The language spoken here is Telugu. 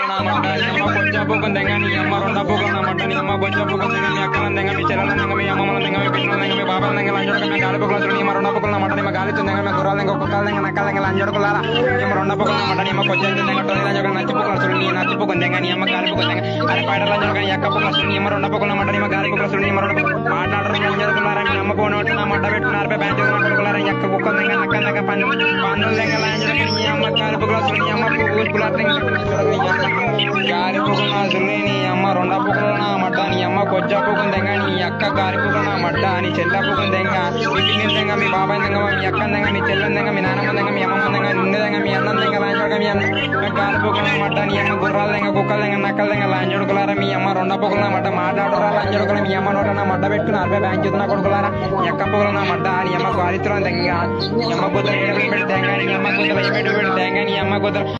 నా మడ్డ నీ అమ్మ బొచ్చా పోకుని దెంగ నీ అమ్మ రెండ పోకులు నా మడ్డ నీ అమ్మ బొచ్చా పోకుని దెంగ మీ అక్కల దెంగ మీ చెల్లెల దెంగ మీ అమ్మల దెంగ మీ పిల్లల దెంగ మీ బాబాల దెంగ లంజోడక మీ గాలి పోకులు నీ అమ్మ రెండ పోకులు నా మడ్డ నీ గాలి దెంగ మీ గుర్రాల దెంగ కుక్కల దెంగ నక్కల దెంగ లంజోడకులారా నీ అమ్మ రెండ పోకులు నా మడ్డ నీ అమ్మ కొచ్చా దెంగ టోని లంజోడక నచ్చి పోకులు నీ నచ్చి పోకుని దెంగ నీ అమ్మ గాలి పోకుని దెంగ అరే పైడ లంజోడక నీ అక్క పోకులు నీ అమ్మ రెండ పోకులు నా మడ్డ నీ గాలి పోకులు నీ అమ్మ రెండ మాట్లాడరు లంజోడకులారా నీ అమ్మ పోనోటి నా మడ్డ పెట్టున్నారు బ్యాంకు కొడుకులారా ఎక్క కుక్కల దెంగ నక్కల దెంగ పందుల దెంగ లంజోడక నీ అమ్మ గాలి పోకులు నీ అమ్మ పూల దెంగ గాలి పోకులు నా సుల్లి నీ అమ్మ రెండ పోకులు నా మడ్డ నీ అమ్మ కొచ్చా పోకుని దెంగ నీ అక్క గాలి పోకులు నా మడ్డ నీ చెల్ల పోకుని దెంగ మీ పిల్లి దెంగ మీ బాబాయ్ దెంగ మీ అక్క దెంగ మీ చెల్లెల దెంగ మీ నాన్నమ్మ దెంగ మీ అమ్మమ్మ దెంగ నిన్ను దెంగ మీ అన్నం దెంగ లాంజోడక మీ అన్న గాలి పోకులు నా మడ్డ నీ అమ్మ గుర్రాల దెంగ కుక్కల దెంగ నక్కల దెంగ లాంజోడుకులారా మీ అమ్మ రెండ పోకులు నా మడ్డ మాట్లాడరా లాంజోడుకుల మీ అమ్మ నోట నా మడ్డ పెట్టు నార్పే బ్యాంక్ చేతున్నా కొడుకులారా ఎక్క పోకులు నా మడ్డ నీ అమ్మ గాలితున్నా దెంగ నీ అమ్మ గుద్దలు ఏడు పెడితే నీ అమ్మ గుద్దలు ఏడు పెడితే నీ అమ్మ గుద్దలు